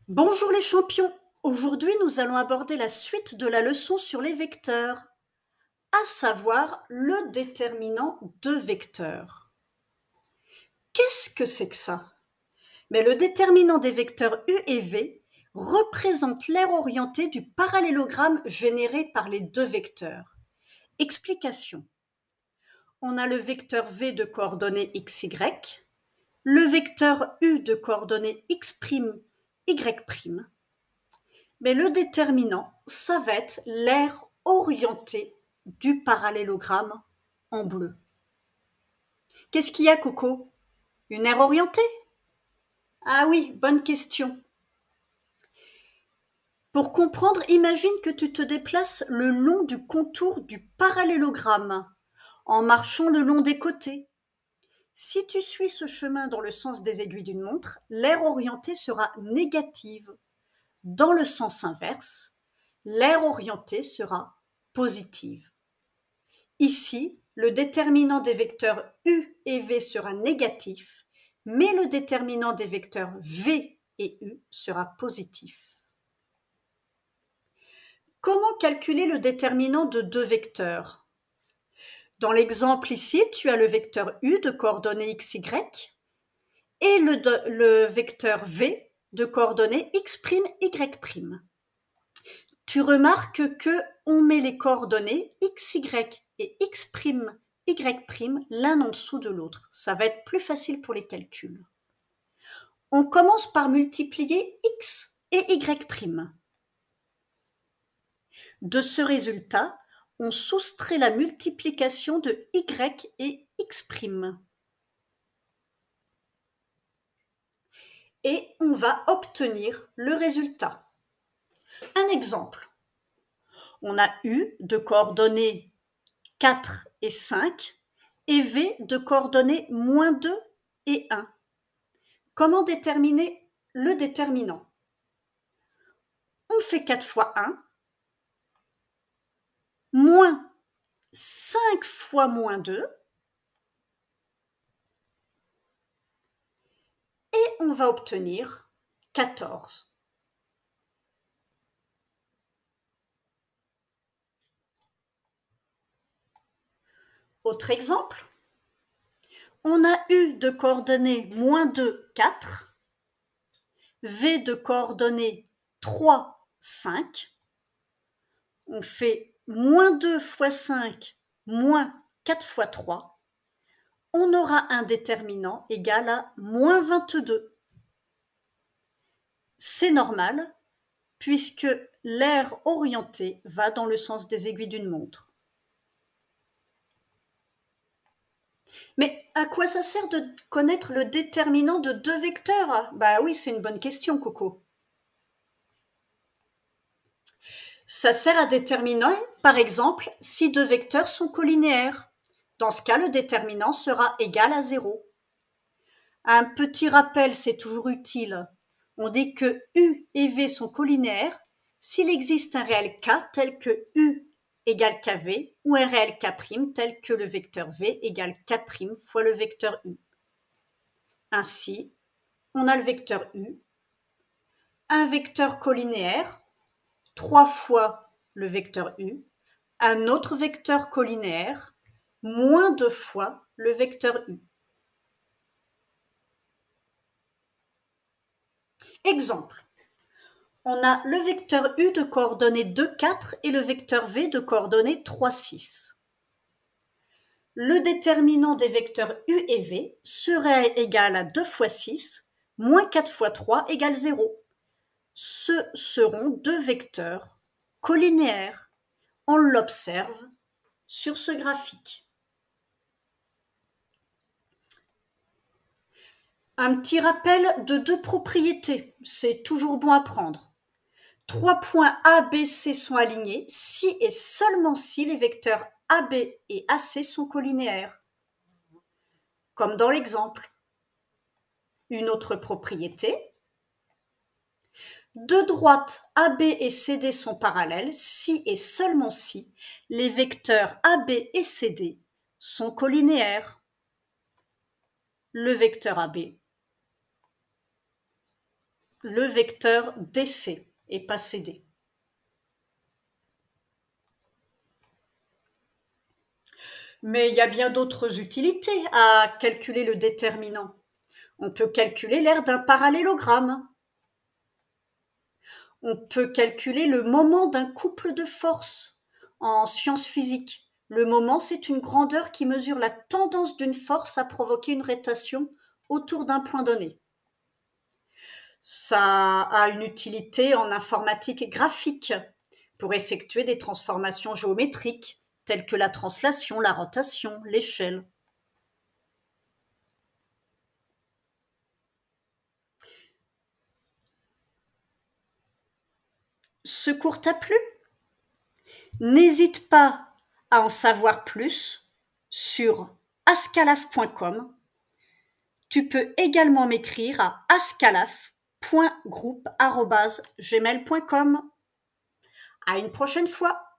Bonjour les champions! Aujourd'hui, nous allons aborder la suite de la leçon sur les vecteurs, à savoir le déterminant de vecteurs. Qu'est-ce que c'est que ça? Mais le déterminant des vecteurs U et V représente l'aire orientée du parallélogramme généré par les deux vecteurs. Explication. On a le vecteur V de coordonnées x, y, le vecteur U de coordonnées x', y'. Mais le déterminant, ça va être l'aire orientée du parallélogramme en bleu. Qu'est-ce qu'il y a, Coco? Une aire orientée? Ah oui, bonne question. Pour comprendre, imagine que tu te déplaces le long du contour du parallélogramme, en marchant le long des côtés. Si tu suis ce chemin dans le sens des aiguilles d'une montre, l'aire orientée sera négative. Dans le sens inverse, l'aire orientée sera positive. Ici, le déterminant des vecteurs U et V sera négatif, mais le déterminant des vecteurs V et U sera positif. Comment calculer le déterminant de deux vecteurs? Dans l'exemple ici, tu as le vecteur U de coordonnées x, y et le vecteur V de coordonnées x', y'. Tu remarques que on met les coordonnées x, y et x', y' l'un en dessous de l'autre. Ça va être plus facile pour les calculs. On commence par multiplier x et y'. De ce résultat, on soustrait la multiplication de y et x'. Et on va obtenir le résultat. Un exemple. On a U de coordonnées 4 et 5 et V de coordonnées -2 et 1. Comment déterminer le déterminant? On fait 4 fois 1, moins 5 fois -2, et on va obtenir 14. Autre exemple, on a U de coordonnées -2, 4, V de coordonnées 3, 5. On fait -2 fois 5, moins 4 fois 3. On aura un déterminant égal à -22. C'est normal, puisque l'aire orientée va dans le sens des aiguilles d'une montre. Mais à quoi ça sert de connaître le déterminant de deux vecteurs? Bah oui, c'est une bonne question, Coco. Ça sert à déterminer, par exemple, si deux vecteurs sont collinéaires. Dans ce cas, le déterminant sera égal à 0. Un petit rappel, c'est toujours utile. On dit que U et V sont collinéaires s'il existe un réel K tel que U égale KV ou un réel K' tel que le vecteur V égale K' fois le vecteur U. Ainsi, on a le vecteur U, un vecteur collinéaire, 3 fois le vecteur U, un autre vecteur collinéaire, moins 2 fois le vecteur U. Exemple. On a le vecteur U de coordonnées 2, 4 et le vecteur V de coordonnées 3, 6. Le déterminant des vecteurs U et V serait égal à 2 fois 6 moins 4 fois 3 égale 0. Ce seront deux vecteurs collinéaires. On l'observe sur ce graphique. Un petit rappel de deux propriétés, c'est toujours bon à prendre. 3 points A, B, C sont alignés si et seulement si les vecteurs AB et AC sont collinéaires, comme dans l'exemple. Une autre propriété. Deux droites AB et CD sont parallèles si et seulement si les vecteurs AB et CD sont collinéaires. Le vecteur AB le vecteur DC et pas CD. Mais il y a bien d'autres utilités à calculer le déterminant. On peut calculer l'aire d'un parallélogramme. On peut calculer le moment d'un couple de forces. En sciences physiques, le moment, c'est une grandeur qui mesure la tendance d'une force à provoquer une rotation autour d'un point donné. Ça a une utilité en informatique graphique pour effectuer des transformations géométriques telles que la translation, la rotation, l'échelle. Ce cours t'a plu? N'hésite pas à en savoir plus sur ascalaf.com. Tu peux également m'écrire à ascalaf.group@gmail.com. À une prochaine fois!